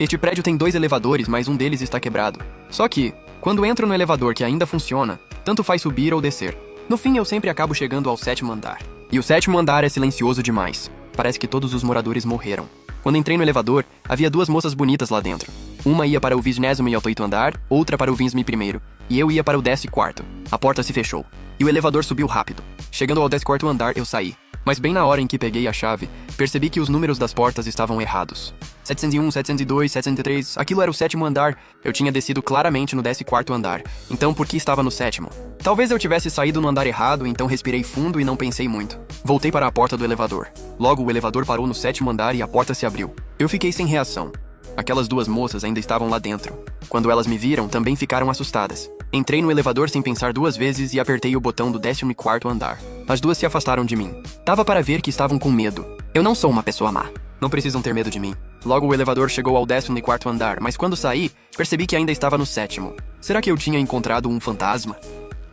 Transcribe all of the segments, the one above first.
Este prédio tem 2 elevadores, mas um deles está quebrado. Só que, quando entro no elevador que ainda funciona, tanto faz subir ou descer. No fim, eu sempre acabo chegando ao 7º andar. E o 7º andar é silencioso demais. Parece que todos os moradores morreram. Quando entrei no elevador, havia 2 moças bonitas lá dentro. Uma ia para o 28º andar, outra para o 21º, e eu ia para o 14º. A porta se fechou. E o elevador subiu rápido. Chegando ao 14º andar, eu saí. Mas bem na hora em que peguei a chave, percebi que os números das portas estavam errados. 701, 702, 703, aquilo era o 7º andar. Eu tinha descido claramente no 14º andar. Então por que estava no 7º? Talvez eu tivesse saído no andar errado, então respirei fundo e não pensei muito. Voltei para a porta do elevador. Logo o elevador parou no 7º andar e a porta se abriu. Eu fiquei sem reação. Aquelas 2 moças ainda estavam lá dentro. Quando elas me viram, também ficaram assustadas. Entrei no elevador sem pensar 2 vezes e apertei o botão do 14º andar. As 2 se afastaram de mim. Dava para ver que estavam com medo. Eu não sou uma pessoa má. Não precisam ter medo de mim. Logo o elevador chegou ao 14º andar, mas quando saí, percebi que ainda estava no 7º. Será que eu tinha encontrado um fantasma?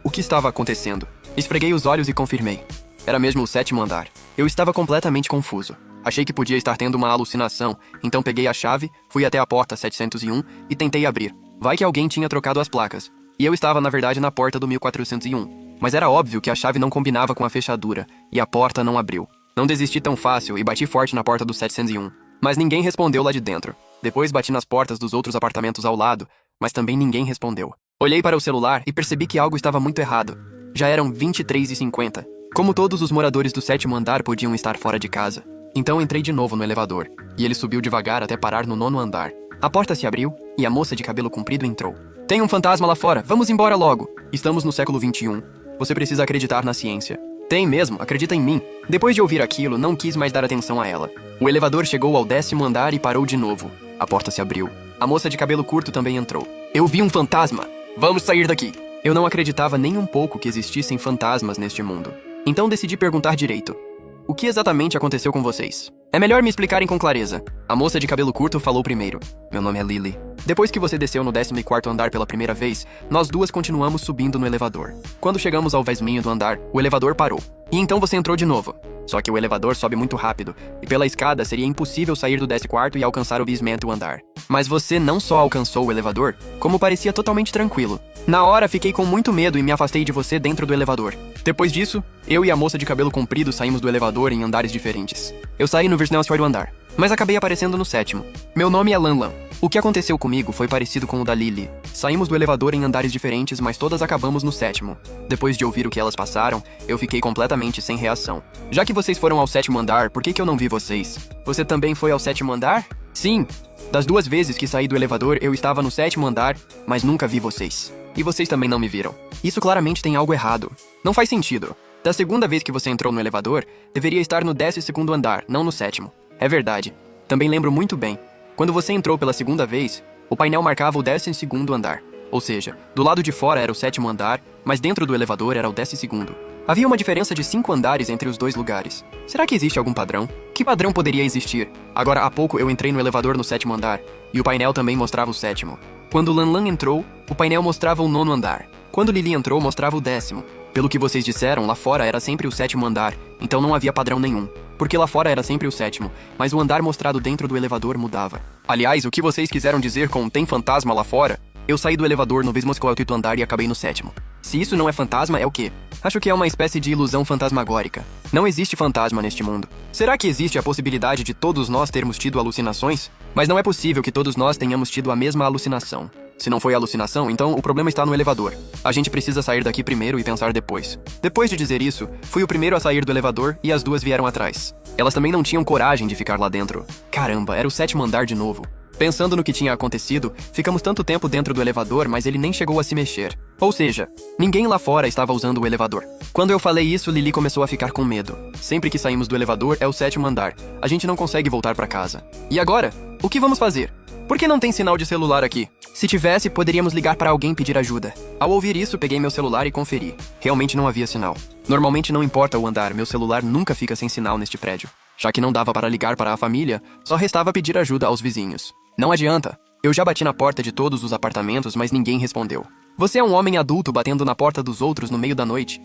O que estava acontecendo? Esfreguei os olhos e confirmei. Era mesmo o 7º andar. Eu estava completamente confuso. Achei que podia estar tendo uma alucinação, então peguei a chave, fui até a porta 701 e tentei abrir. Vai que alguém tinha trocado as placas. E eu estava, na verdade, na porta do 1401. Mas era óbvio que a chave não combinava com a fechadura, e a porta não abriu. Não desisti tão fácil e bati forte na porta do 701. Mas ninguém respondeu lá de dentro. Depois bati nas portas dos outros apartamentos ao lado, mas também ninguém respondeu. Olhei para o celular e percebi que algo estava muito errado. Já eram 23h50. Como todos os moradores do 7º andar podiam estar fora de casa. Então entrei de novo no elevador, e ele subiu devagar até parar no 9º andar. A porta se abriu, e a moça de cabelo comprido entrou. Tem um fantasma lá fora, vamos embora logo. Estamos no século XXI. Você precisa acreditar na ciência. Tem mesmo, acredita em mim. Depois de ouvir aquilo, não quis mais dar atenção a ela. O elevador chegou ao 10º andar e parou de novo. A porta se abriu. A moça de cabelo curto também entrou. Eu vi um fantasma. Vamos sair daqui. Eu não acreditava nem um pouco que existissem fantasmas neste mundo. Então decidi perguntar direito. O que exatamente aconteceu com vocês? É melhor me explicarem com clareza. A moça de cabelo curto falou primeiro. Meu nome é Lily. Depois que você desceu no 14º andar pela primeira vez, nós 2 continuamos subindo no elevador. Quando chegamos ao 20º andar, o elevador parou. E então você entrou de novo. Só que o elevador sobe muito rápido, e pela escada seria impossível sair do 14º e alcançar o 20º andar. Mas você não só alcançou o elevador, como parecia totalmente tranquilo. Na hora, fiquei com muito medo e me afastei de você dentro do elevador. Depois disso, eu e a moça de cabelo comprido saímos do elevador em andares diferentes. Eu saí no 24º andar, mas acabei aparecendo no 7º. Meu nome é Lanlan. O que aconteceu comigo foi parecido com o da Lily. Saímos do elevador em andares diferentes, mas todas acabamos no 7º. Depois de ouvir o que elas passaram, eu fiquei completamente sem reação. Já que vocês foram ao 7º andar, por que eu não vi vocês? Você também foi ao 7º andar? Sim. Das 2 vezes que saí do elevador, eu estava no 7º andar, mas nunca vi vocês. E vocês também não me viram. Isso claramente tem algo errado. Não faz sentido. Da segunda vez que você entrou no elevador, deveria estar no 12º andar, não no 7º. É verdade. Também lembro muito bem. Quando você entrou pela segunda vez, o painel marcava o 12º andar. Ou seja, do lado de fora era o 7º andar, mas dentro do elevador era o 12º. Havia uma diferença de 5 andares entre os 2 lugares. Será que existe algum padrão? Que padrão poderia existir? Agora, há pouco eu entrei no elevador no 7º andar, e o painel também mostrava o 7º. Quando Lanlan entrou, o painel mostrava o 9º andar. Quando Lily entrou, mostrava o 10º. Pelo que vocês disseram, lá fora era sempre o 7º andar, então não havia padrão nenhum. Porque lá fora era sempre o 7º, mas o andar mostrado dentro do elevador mudava. Aliás, o que vocês quiseram dizer com tem fantasma lá fora? Eu saí do elevador no 28º andar e acabei no 7º. Se isso não é fantasma, é o quê? Acho que é uma espécie de ilusão fantasmagórica. Não existe fantasma neste mundo. Será que existe a possibilidade de todos nós termos tido alucinações? Mas não é possível que todos nós tenhamos tido a mesma alucinação. Se não foi alucinação, então o problema está no elevador. A gente precisa sair daqui primeiro e pensar depois. Depois de dizer isso, fui o primeiro a sair do elevador e as 2 vieram atrás. Elas também não tinham coragem de ficar lá dentro. Caramba, era o 7º andar de novo. Pensando no que tinha acontecido, ficamos tanto tempo dentro do elevador, mas ele nem chegou a se mexer. Ou seja, ninguém lá fora estava usando o elevador. Quando eu falei isso, Lily começou a ficar com medo. Sempre que saímos do elevador, é o 7º andar. A gente não consegue voltar para casa. E agora? O que vamos fazer? Por que não tem sinal de celular aqui? Se tivesse, poderíamos ligar para alguém pedir ajuda. Ao ouvir isso, peguei meu celular e conferi. Realmente não havia sinal. Normalmente não importa o andar, meu celular nunca fica sem sinal neste prédio. Já que não dava para ligar para a família, só restava pedir ajuda aos vizinhos. Não adianta. Eu já bati na porta de todos os apartamentos, mas ninguém respondeu. Você é um homem adulto batendo na porta dos outros no meio da noite.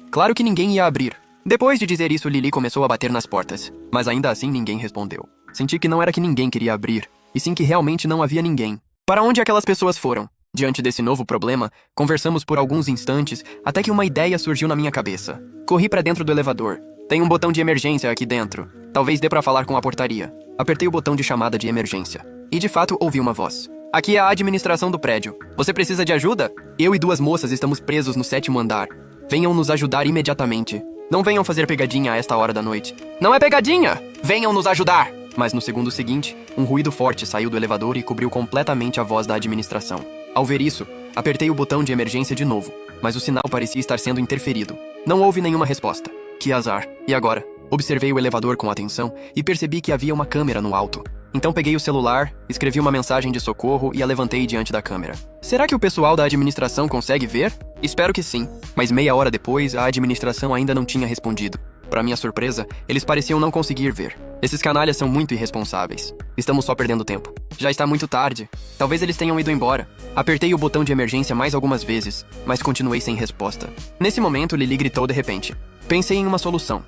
Claro que ninguém ia abrir. Depois de dizer isso, Lily começou a bater nas portas, mas ainda assim ninguém respondeu. Senti que não era que ninguém queria abrir, e sim que realmente não havia ninguém. Para onde aquelas pessoas foram? Diante desse novo problema, conversamos por alguns instantes até que uma ideia surgiu na minha cabeça. Corri para dentro do elevador. Tem um botão de emergência aqui dentro. Talvez dê para falar com a portaria. Apertei o botão de chamada de emergência. E de fato ouvi uma voz. Aqui é a administração do prédio. Você precisa de ajuda? Eu e 2 moças estamos presos no 7º andar. Venham nos ajudar imediatamente. Não venham fazer pegadinha a esta hora da noite. Não é pegadinha! Venham nos ajudar! Mas no segundo seguinte, um ruído forte saiu do elevador e cobriu completamente a voz da administração. Ao ver isso, apertei o botão de emergência de novo, mas o sinal parecia estar sendo interferido. Não houve nenhuma resposta. Que azar. E agora? Observei o elevador com atenção e percebi que havia uma câmera no alto. Então peguei o celular, escrevi uma mensagem de socorro e a levantei diante da câmera. Será que o pessoal da administração consegue ver? Espero que sim. Mas meia hora depois, a administração ainda não tinha respondido. Para minha surpresa, eles pareciam não conseguir ver. Esses canalhas são muito irresponsáveis. Estamos só perdendo tempo. Já está muito tarde. Talvez eles tenham ido embora. Apertei o botão de emergência mais algumas vezes, mas continuei sem resposta. Nesse momento, Lili gritou de repente. Pensei em uma solução.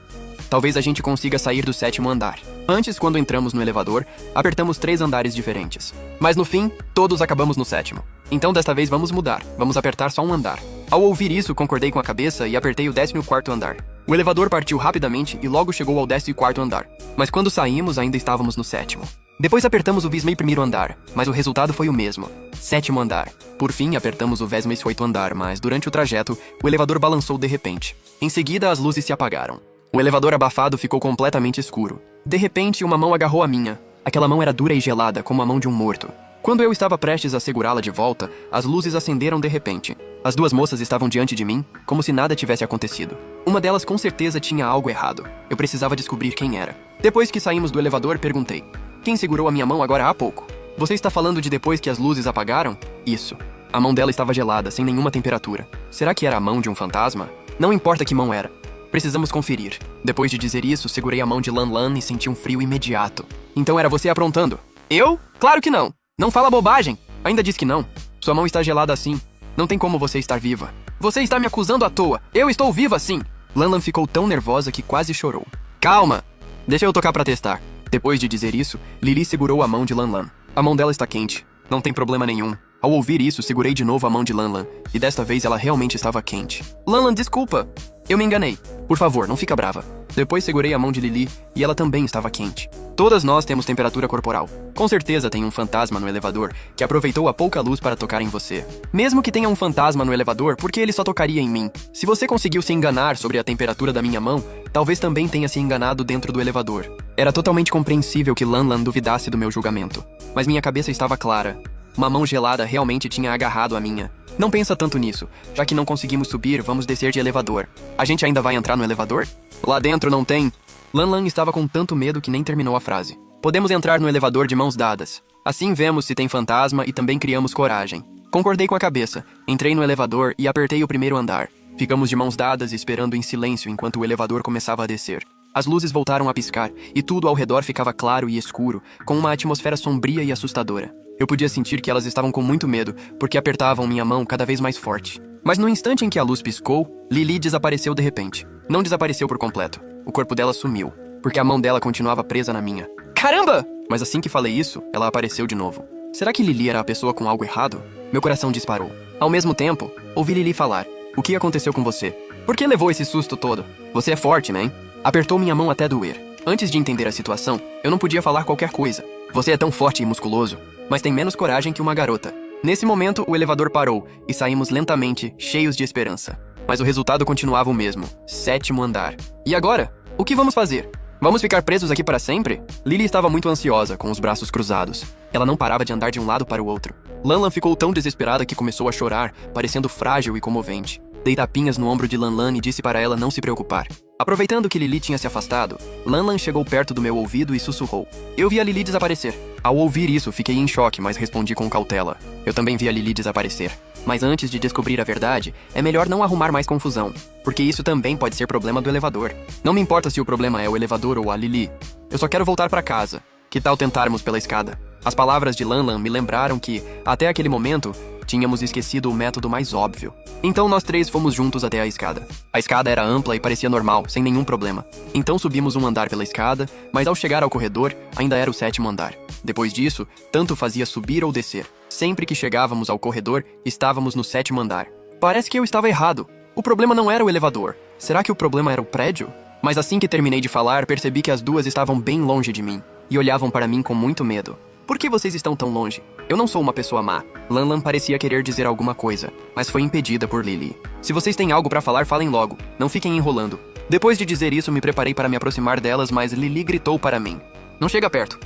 Talvez a gente consiga sair do 7º andar. Antes, quando entramos no elevador, apertamos 3 andares diferentes. Mas no fim, todos acabamos no 7º. Então desta vez vamos mudar. Vamos apertar só um andar. Ao ouvir isso, concordei com a cabeça e apertei o 14º andar. O elevador partiu rapidamente e logo chegou ao 14º andar. Mas quando saímos, ainda estávamos no 7º. Depois apertamos o 21º andar, mas o resultado foi o mesmo. 7º andar. Por fim, apertamos o 28º andar, mas durante o trajeto, o elevador balançou de repente. Em seguida, as luzes se apagaram. O elevador abafado ficou completamente escuro. De repente, uma mão agarrou a minha. Aquela mão era dura e gelada, como a mão de um morto. Quando eu estava prestes a segurá-la de volta, as luzes acenderam de repente. As 2 moças estavam diante de mim, como se nada tivesse acontecido. Uma delas com certeza tinha algo errado. Eu precisava descobrir quem era. Depois que saímos do elevador, perguntei. Quem segurou a minha mão agora há pouco? Você está falando de depois que as luzes apagaram? Isso. A mão dela estava gelada, sem nenhuma temperatura. Será que era a mão de um fantasma? Não importa que mão era. Precisamos conferir. Depois de dizer isso, segurei a mão de Lan Lan e senti um frio imediato. Então era você aprontando? Eu? Claro que não! Não fala bobagem! Ainda diz que não. Sua mão está gelada assim. Não tem como você estar viva. Você está me acusando à toa. Eu estou viva sim! Lan Lan ficou tão nervosa que quase chorou. Calma! Deixa eu tocar pra testar. Depois de dizer isso, Lili segurou a mão de Lan Lan. A mão dela está quente. Não tem problema nenhum. Ao ouvir isso, segurei de novo a mão de Lan Lan. E desta vez ela realmente estava quente. Lan Lan, desculpa! Eu me enganei. Por favor, não fica brava. Depois segurei a mão de Lili e ela também estava quente. Todas nós temos temperatura corporal. Com certeza tem um fantasma no elevador que aproveitou a pouca luz para tocar em você. Mesmo que tenha um fantasma no elevador, por que ele só tocaria em mim? Se você conseguiu se enganar sobre a temperatura da minha mão, talvez também tenha se enganado dentro do elevador. Era totalmente compreensível que Lan Lan duvidasse do meu julgamento. Mas minha cabeça estava clara. Uma mão gelada realmente tinha agarrado a minha. Não pensa tanto nisso. Já que não conseguimos subir, vamos descer de elevador. A gente ainda vai entrar no elevador? Lá dentro não tem. Lan Lan estava com tanto medo que nem terminou a frase. Podemos entrar no elevador de mãos dadas. Assim vemos se tem fantasma e também criamos coragem. Concordei com a cabeça. Entrei no elevador e apertei o 1º andar. Ficamos de mãos dadas esperando em silêncio enquanto o elevador começava a descer. As luzes voltaram a piscar e tudo ao redor ficava claro e escuro, com uma atmosfera sombria e assustadora. Eu podia sentir que elas estavam com muito medo, porque apertavam minha mão cada vez mais forte. Mas no instante em que a luz piscou, Lili desapareceu de repente. Não desapareceu por completo. O corpo dela sumiu, porque a mão dela continuava presa na minha. Caramba! Mas assim que falei isso, ela apareceu de novo. Será que Lili era a pessoa com algo errado? Meu coração disparou. Ao mesmo tempo, ouvi Lili falar. O que aconteceu com você? Por que levou esse susto todo? Você é forte, né? Apertou minha mão até doer. Antes de entender a situação, eu não podia falar qualquer coisa. Você é tão forte e musculoso, mas tem menos coragem que uma garota. Nesse momento, o elevador parou e saímos lentamente, cheios de esperança. Mas o resultado continuava o mesmo. 7º andar. E agora? O que vamos fazer? Vamos ficar presos aqui para sempre? Lili estava muito ansiosa, com os braços cruzados. Ela não parava de andar de um lado para o outro. Lan Lan ficou tão desesperada que começou a chorar, parecendo frágil e comovente. Dei tapinhas no ombro de Lan Lan e disse para ela não se preocupar. Aproveitando que Lili tinha se afastado, Lan Lan chegou perto do meu ouvido e sussurrou. Eu vi a Lili desaparecer. Ao ouvir isso, fiquei em choque, mas respondi com cautela. Eu também vi a Lili desaparecer. Mas antes de descobrir a verdade, é melhor não arrumar mais confusão, porque isso também pode ser problema do elevador. Não me importa se o problema é o elevador ou a Lili. Eu só quero voltar para casa. Que tal tentarmos pela escada? As palavras de Lan Lan me lembraram que, até aquele momento, Tínhamos esquecido o método mais óbvio. Então nós três fomos juntos até a escada. A escada era ampla e parecia normal, sem nenhum problema. Então subimos um andar pela escada, mas ao chegar ao corredor, ainda era o 7º andar. Depois disso, tanto fazia subir ou descer. Sempre que chegávamos ao corredor, estávamos no 7º andar. Parece que eu estava errado. O problema não era o elevador. Será que o problema era o prédio? Mas assim que terminei de falar, percebi que as duas estavam bem longe de mim e olhavam para mim com muito medo. Por que vocês estão tão longe? Eu não sou uma pessoa má. Lanlan parecia querer dizer alguma coisa, mas foi impedida por Lily. Se vocês têm algo para falar, falem logo. Não fiquem enrolando. Depois de dizer isso, me preparei para me aproximar delas, mas Lily gritou para mim. Não chega perto.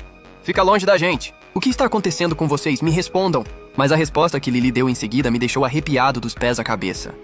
Fica longe da gente. O que está acontecendo com vocês? Me respondam. Mas a resposta que Lily deu em seguida me deixou arrepiado dos pés à cabeça.